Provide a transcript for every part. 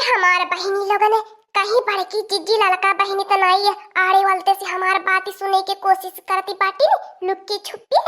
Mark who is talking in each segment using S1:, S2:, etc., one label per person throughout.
S1: हमारे बहिनी लोगन ने कहीं बड़की जिज्जी लड़का बहिनी तो नहीं है आड़े वालते से हमार बात सुने के कोशिश करती बाटी ने लुक्की छुपी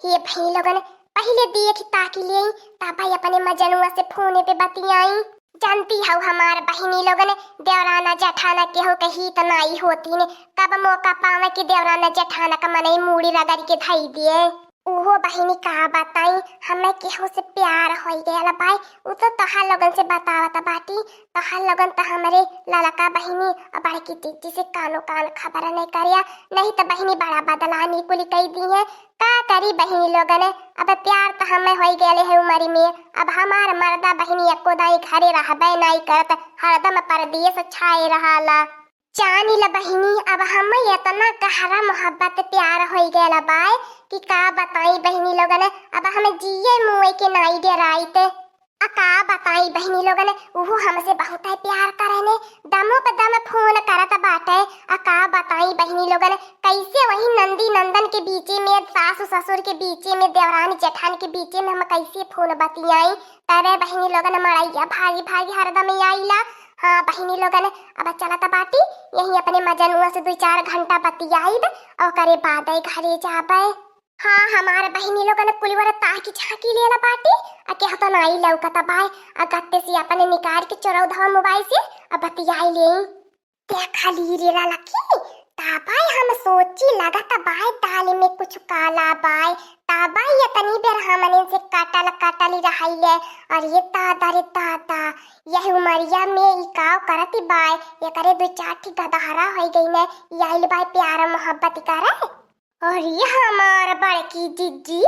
S1: ये बहिनी लोगन पहले देख ताकि ले तब अपने मजनुआ से फोन पे बतियाई। जानती हो हमारे बहिनी लोगन देवराना जेठाना के हो कहीं तो नहीं होती ने कब मौका पावे कि देवराना जेठाना का मन मूड़ी रगड़ के धई दिए। ओहो बहिनी का बताई हमें केहू से प्यार हो गया भाई वो तो तोहार लोगन से बतावत बाटी तोहार लोगन तो हमारे लड़का बहिनी और बड़की दीदी से कानो कान खबर नहीं करिया नहीं तो बहिनी बड़ा बदलानी कुली कही दी है का करी बहिनी लोगन अब प्यार तो हमें हो गए है उमरी में अब हमार मर्दा बहिनी एको दाई घरे रहबे नहीं करत हरदम परदेश छाए रहाला जानी ला बहिनी अब हम इतना गहरा मोहब्बत प्यार हो गया बाय कि का बताई बहिनी लोगन अब हमें जिए मुए के नाई डराई ते का बताई बहिनी लोगन वो हमसे बहुत है प्यार करने दमो पे दम फोन करत बाटे का बताई बहिनी लोगन कैसे वही नंदी नंदन के बीच में सासु ससुर के बीच में देवरानी जेठान के बीच में हम कैसे फोन बतियाई तरे बहिनी लोगन मड़ैया भागी भागी हरदम आईला। हाँ बहिनी लोगन अब चलता बाटी यही अपने मजनुआ से 2-4 घंटा बतियाईब और करे बाद घरे जाबे। हाँ हमारे बहिनी लोगन कुलवर ताकी झाकी लेला बाटी के तो नाई लौकता बाय गत्ते से अपने निकाल के चौराहा मोबाइल से अब बतियाई ले देखा ली रेला लकी ताबाई हम सोची लगता बाय दाल में कुछ काला बाय ताबाई ये तनी बेर हमने से काटल रही है और ये तादा रे तादा यह उमरिया में इकाव करती बाय ये करे 2-4 ठी गदहरा हो गई ने यही बाय प्यार मोहब्बत करे और ये हमार बड़की जिज्जी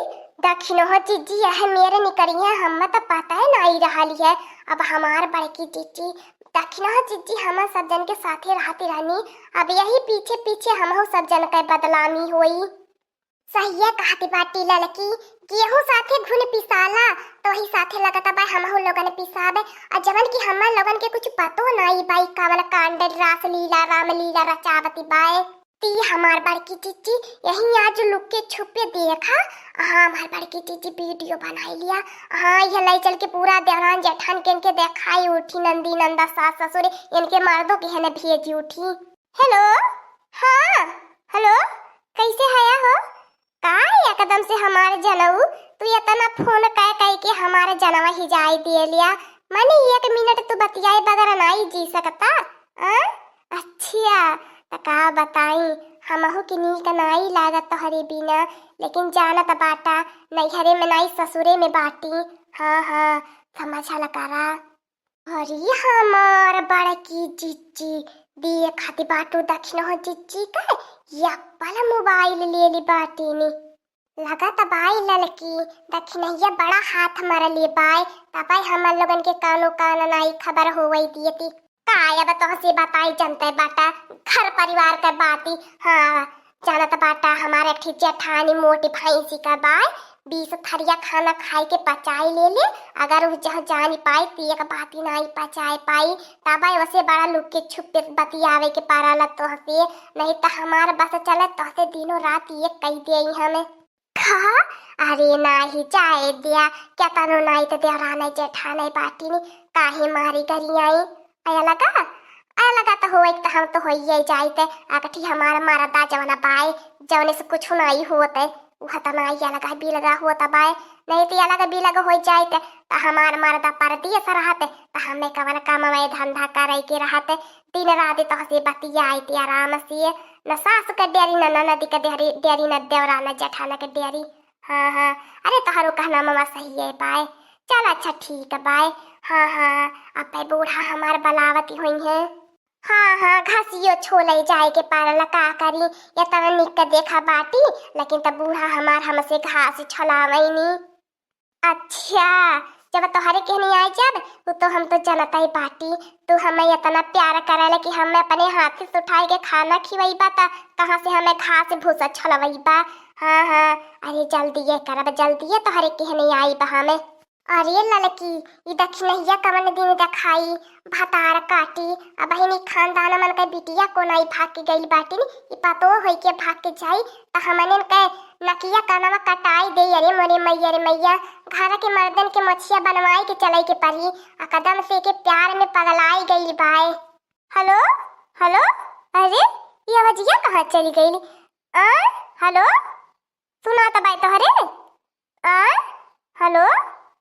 S1: दक्षिण हो जिज्जी यह मेरे निकरिया हम तो पता है नहीं रही है अब हमार बड़की जिज्जी दक्षिण हो जिज्जी हम सब जन के साथे रहती रहनी अब यही पीछे पीछे हम सब जन के बदलामी हुई सही है कहती बाटी लड़की गेहूं साथे घुन पिसाला तो वही साथे लगता बाय हम लोगन पिसाबे और जवन की हम लोगन के कुछ पतो नहीं बाई कावन कांड रास लीला राम लीला रचावती बाय ती हमार बड़की चिच्ची यही आज लुक के छुपे देखा। हाँ हमार बड़की चिच्ची वीडियो बनाई लिया। हाँ ये लाई चल के पूरा देवरान जेठान के इनके देखाई उठी नंदी नंदा सास ससुर इनके मर्दों के हने भेजी उठी। हेलो हाँ हेलो कैसे है हो का एकदम से हमारे जनऊ तू इतना फोन कह के हमारे जनवा ही जाई दे लिया माने 1 मिनट तू बतियाए बगैर नहीं जी सकता। अच्छा का बताई हमहु की नीक नहीं लागत तोहरे बिना लेकिन जानत बाटा नैहरे में नहीं ससुरे में बाटी। हाँ हाँ समझल करा। अरे हमार बड़की जिज्जी दिए खाती बाटू दक्षिण हो जिज्जी का यप्पल मोबाइल ले ली बाटी ने लगत बाई ललकी दक्षिणैया बड़ा हाथ मार ले बाय तबाई हम लोगन के कानो कान नहीं खबर होवई दिए थी अब तो से बताई जनते बाटा घर परिवार का बाती। हाँ जानत बाटा हमारे ठीक जेठानी मोटी भैंसी का बाय 20 थरिया खाना खाई के पचाई ले अगर वो जहाँ जानी पाई तो एक बाती नहीं पचाए पाई तबाई वैसे बड़ा लुक के छुप के बतियावे के पारा तो हसे नहीं तो हमारे बस चले तो से दिनों रात ये कही दे हमें खा अरे नहीं जाए दिया क्या तनो नहीं तो देवराना जेठाना बाटी ने काहे मारी करी आई आया लगा तो हो एक तो हम तो हो ही जाते अकठी हमारा मरदा जवना बाय जवने से कुछ नहीं होते वह तो नहीं लगा भी लगा होता बाय नहीं तो अलग भी लगा हो जाते तो हमार मरदा पर दिए से रहते तो हमें कवन काम में धंधा करे के रहते दिन रात तो हसे बतिया आती आराम से न सास के डेरी न ननदी के डेरी न देवराना जेठाना के डेरी। हाँ हाँ अरे तोहरो कहना मामा सही है बाय चल अच्छा ठीक है बाय। हाँ हाँ अब बूढ़ा हमार बलावती हुई है। हाँ हाँ घासियो छोले जाए के पारला का करी या तरह निक के देखा बाटी लेकिन तब बूढ़ा हमार हमसे घास छलावई नी। अच्छा जब तोहरे कहनी आई जब तो हम तो जनता ही बाटी तू हमें इतना प्यार करे कि हमें अपने हाथ से उठाए के खाना खिवई बा कहाँ से हमें घास भूसा छलवई बा। हाँ हाँ अरे जल्दी ये करब जल्दी तोहरे कहनी आई बा हमें। अरे ललकी ये दक्षिणैया कवन दिन देखाई भतार काटी अब ही खानदान मन के बिटिया को नहीं भाग के गई बाटी ये पतो होई के भाग के जाई तो हमने के नकिया कानवा कटाई दे। अरे मोरे मैया रे मैया, घर के मर्दन के मछिया बनवाई के चलाई के परी आ कदम से के प्यार में पगलाई गई बाय। हेलो हेलो, अरे ये आवाजिया कहाँ चली गई? हेलो, सुना तो बाय तोहरे? हेलो,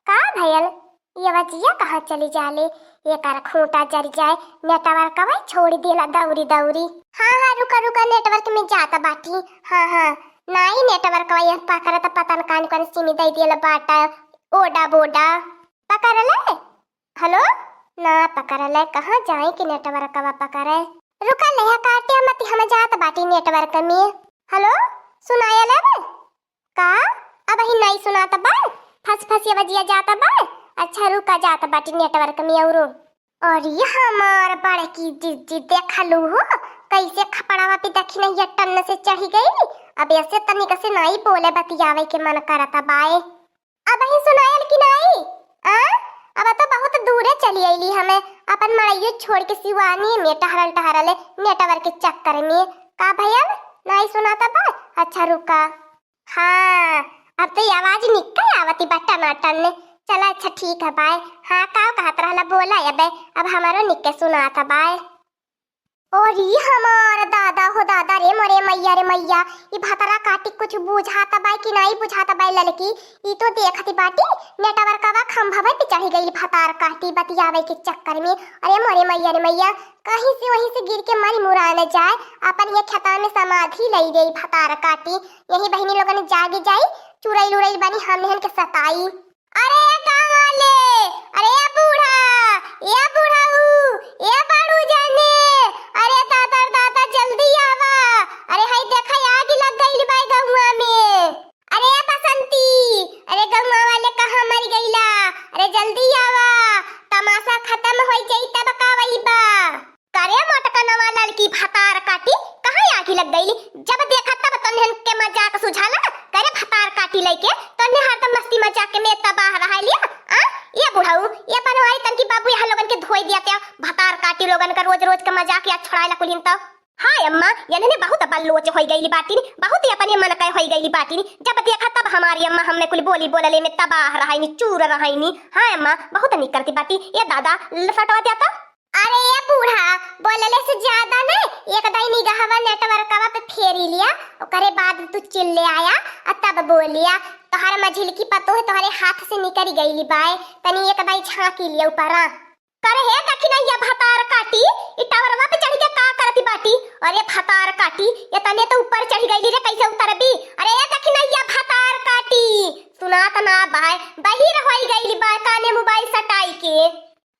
S1: का भयल? ये आवाजिया कहाँ चली जाले? ये कर खूंटा जर जाए, नेटवर्क कवाई छोड़ देला दौरी दौरी। हाँ रुका रुका, नेटवर्क में जाता बाटी। हाँ नहीं नेटवर्क वही पकड़ तो पता न कान कौन सिमी दे दिया बाटा ओडा बोडा पकड़ ले। हेलो ना पकड़ ले, कहाँ जाए कि नेटवर्क का पकड़े? रुका ले काटे मत, हम जात बाटी नेटवर्क में। हेलो सुनाया ले का? अब ही नहीं सुनाता बा, फस फस बजिया जाता बा। अच्छा रुका जाता बाटी नेटवर्क में। और ये हमार बड़े की दीदी देखलू हो कैसे खपड़ावा पे देखी नहीं टन से चढ़ी गई। अब ऐसे तनिक से नहीं बोले बतियावे के मन करता बाए। अब ही सुनायल कि नहीं? अब तो बहुत दूरे चली आईली हमें अपन मड़ाइयो छोड़ के सिवानी में टहरल टहरल नेटवर्क के चक्कर में। का भैया नहीं सुनाता बा? अच्छा रुका। हाँ अब तो आवाज निकल आवती बा टनाटन ने। चला अच्छा ठीक है बाय। हाँ का कहत रहला बोला अब हमारो निके सुनाता बाय। और ये हमारा दादा हो दादा रे मोरे मैया रे मैया, ये भतरा काटी कुछ बुझाता बाई कि नहीं बुझाता बाई लड़की? ये तो देखती बाटी नेटवर्कवा खंभा पे चढ़ी गई भतार काटी बतियावे के चक्कर में। अरे मोरे मैया रे मैया, कहीं से वहीं से गिर के मरी मुरा न जाए, अपन ये खेता में समाधि लई गई भतार काटी। यही बहनी लोगन जागे जाई चुरई लुरई बनी हमने के सताई। अरे कहाँ ले? अरे बूढ़ा, ये बूढ़ाऊ, ये बाड़ू जाने, अरे दादा दादा जल्दी आवा। अरे हाय देखा आग लग गई बाई गहुआ में। अरे बसंती, अरे गहुआ वाले कहाँ मर गईला? अरे जल्दी आवा, तमाशा खत्म हो जाई तब कावई बा। करे मोटका नवा लड़की भतार काटी कहाँ आग लग गई? जब देखा तब तन्हन के मजाक सुझाला। करे भतार काटी लेके तन्ने हरदम मस्ती मजाक में तबाह रहा लिया। ये बुढ़ाऊ ये बनवाई तन की बाबू यहाँ लोगन के धोई दिया त्या भतार काटी लोगन का रोज रोज का मजाक या छुड़ाइला कुलिन तो। हाँ अम्मा यानी बहुत बल्लोच हो गई बाटी नी, बहुत ही अपन मन कह हो गई बाटी नी। जब देखा तब हमारी अम्मा हमने कुल बोली बोलले में तबाह रहा नी, चूर रहा नी। हाँ अम्मा बहुत नहीं करती बाटी। ये दादा लफटवा दिया था। अरे ये बूढ़ा बोलले से ज्यादा न एक दाई निगाहवा नेटवर्कवा पे फेरी लिया, ओकरे बाद तू चिल्ले आया और तब बोलिया तोहर मझिल की पतो है तोहरे हाथ से निकल गईली बाय, तनी एक दाई झांकी लिया ऊपरा। करे है दखिना ये भतार काटी ई टावरवा पे चढ़ के का करती बाटी? अरे भतार काटी ये तने तो ऊपर चढ़ गईली रे, कैसे उतरबी? अरे ये दखिना ये भतार काटी सुना त ना बाय, बहिर होई गईली बाय काने मोबाइल सटाई के।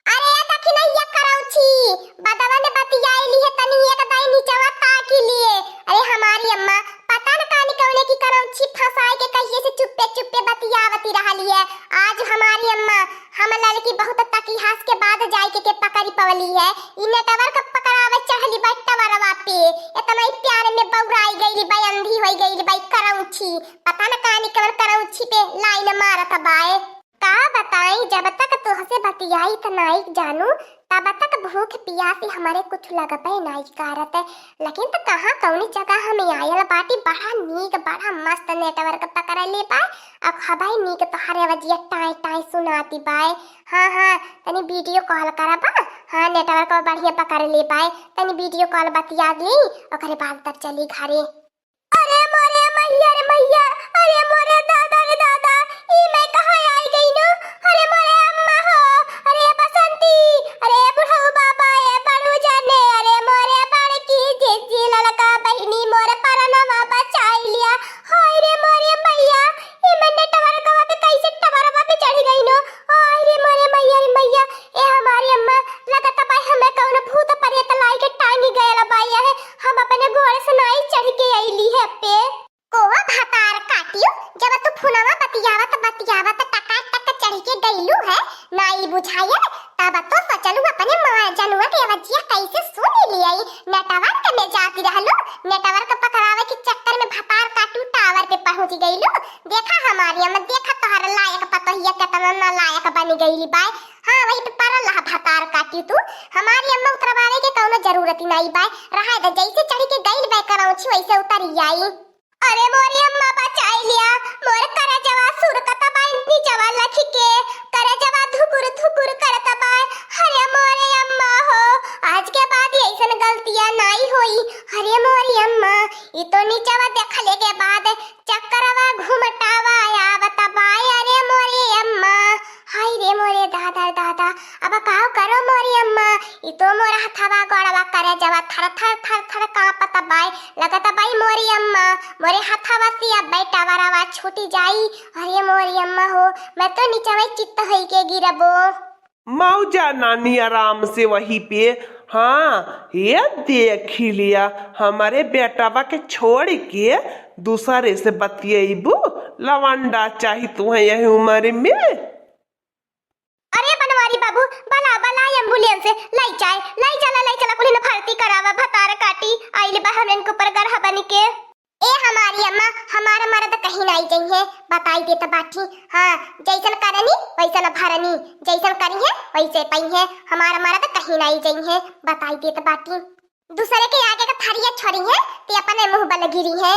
S1: अरे दखिना ये करौची बदवा ने बतियाईली है तनी एक दाई नीचवा ताकी लिए। अरे हमारी अम्मा पता न कानी कौने की करौची फसाई के कहिए से चुप्पे चुप्पे बतियावती रहली है। आज हमारी अम्मा हम लड़की बहुत तकीहास के बाद जाई के पकड़ी पवली है। इ नेटवर्क पकड़ावे चढ़ली बाई टवरवा पे, इतना ही प्यार में बौराई गईली बाई, अंधी होई गईली बाई करौची। पता न कानी कौन करौची पे लाइन मारत बाए। का बताई जब तक तुहसे बतियाई त नाई जानू तब तक भूख प्यासी हमारे कुछ लगते नाई कारत है। लेकिन तो कहाँ कौनी जगह हमें आयल बाटी बड़ा नीक बड़ा मस्त नेटवर्क पकड़ ले पाए। अब खबाई नीक तो हरे वजिया टाई टाई सुनाती बाय। हाँ तनी वीडियो कॉल करा बा। हाँ नेटवर्क बढ़िया पकड़ ले पाए, तनी वीडियो कॉल बतिया ली ओकरे बाद तक चली घरे। अरे मोरे मैया रे मैया, अरे मोरे दादा रे दादा, ई मैं कहाँ आई गई नो? अरे मोरे अम्मा हो, अरे बसंती, अरे बुढ़ऊ बाबा, ये बड़ू जाने, अरे मोरे बड़की जीजी ललका बहिनी मोरे परनवा बचाई लिया। हाय रे मोरे मैया, ई मैं नेटवर्कवा पे कैसे टवरवा पे चढ़ गई नो? हाय रे मोरे मैया रे मैया, ए हमारी अम्मा लगता बाई हमें कौन भूत प्रेत लाई के टांगी गयल बाई है। हम अपने घोड़े से नाई चढ़ के आईली है पे। कोवा भतार काटियो जब तू फुनवा बतियावत टका टक चढ़ के गईलू है नाई बुझाया, तब तो सोचलू अपने मां जनुआ के वजिया कैसे सुन लियाई। नेटवर्क में जाती रहलू, नेटवर्क पकड़ावे के चक्कर में भतार काटू टावर पे पहुंच गईलू। देखा हमारी अम्मा, देखा तोहर लायक पतोहिया कितना ना लायक बन गईली बाय। हाँ वही पे परल रहा भतार काटी तू। हमारी अम्मा उतरवावे के कौनो जरूरत ही नहीं बाय, रहा जैसे चढ़ के गईल बाय करौची वैसे उतर आई। अरे मोरी अम्मा बचाई लिया मोर करे जवा सुर कता बाई नीचवा लखी के करे जवा धुकुर धुकुर करता बाई। अरे मोरे अम्मा हो आज के बाद ऐसन गलतियां नहीं होई। अरे मोरी अम्मा ये तो नीचवा देखले के बाद चक्करवा घुमटावा आवता बाई। अरे मोरी अम्मा हाय रे मोरे दादा दादा अब काव करो मोरी अम्मा ये तो मोरा हथवा गड़वा करे जवा थर थर थर थर कांपता बाई लगता बाई मोरी अम्मा मोरे हथवा से अब बेटा वरावा छूटी जाई। अरे मोरी अम्मा हो मैं तो नीचे में चित्त होई के गिरबो।
S2: मौजा नानी आराम से वहीं पे। हाँ ये देख ही लिया हमारे बेटावा के छोड़ के दूसरे से बतियेबू लवंडा चाही तुम्हें यही उम्र में।
S1: अरे बनवारी बाबू बला बला एम्बुलेंस लाई चला कुली न भर्ती करावा भतार काटी आइल बा हमन के ऊपर गरहा बनी के। ए हमारी अम्मा हमारा मर्द कहीं नहीं जाइए बताई दे तो बाठी। हाँ जैसन करनी वैसन भरनी जैसन करी है वैसे पई है हमारा मर्द कहीं नहीं जाइए बताई दे तो बाठी। दूसरे के आगे का थरिया छोड़ी है ते अपने मुंह बल गिरी है।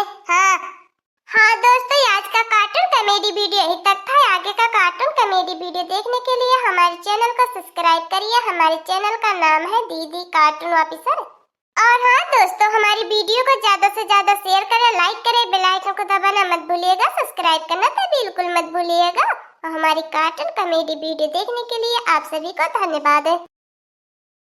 S1: हाँ दोस्तों आज का कार्टून कॉमेडी वीडियो यही तक था। आगे का कार्टून कॉमेडी वीडियो देखने के लिए हमारे चैनल को सब्सक्राइब करिए। हमारे चैनल का नाम है दीदी कार्टून ऑफिसर। और हाँ दोस्तों हमारी वीडियो को ज्यादा से ज्यादा शेयर करें लाइक करें बेल आइकन को दबाना मत भूलिएगा सब्सक्राइब करना तो बिल्कुल मत भूलिएगा। और हमारी कार्टून कॉमेडी वीडियो देखने के लिए आप सभी को धन्यवाद।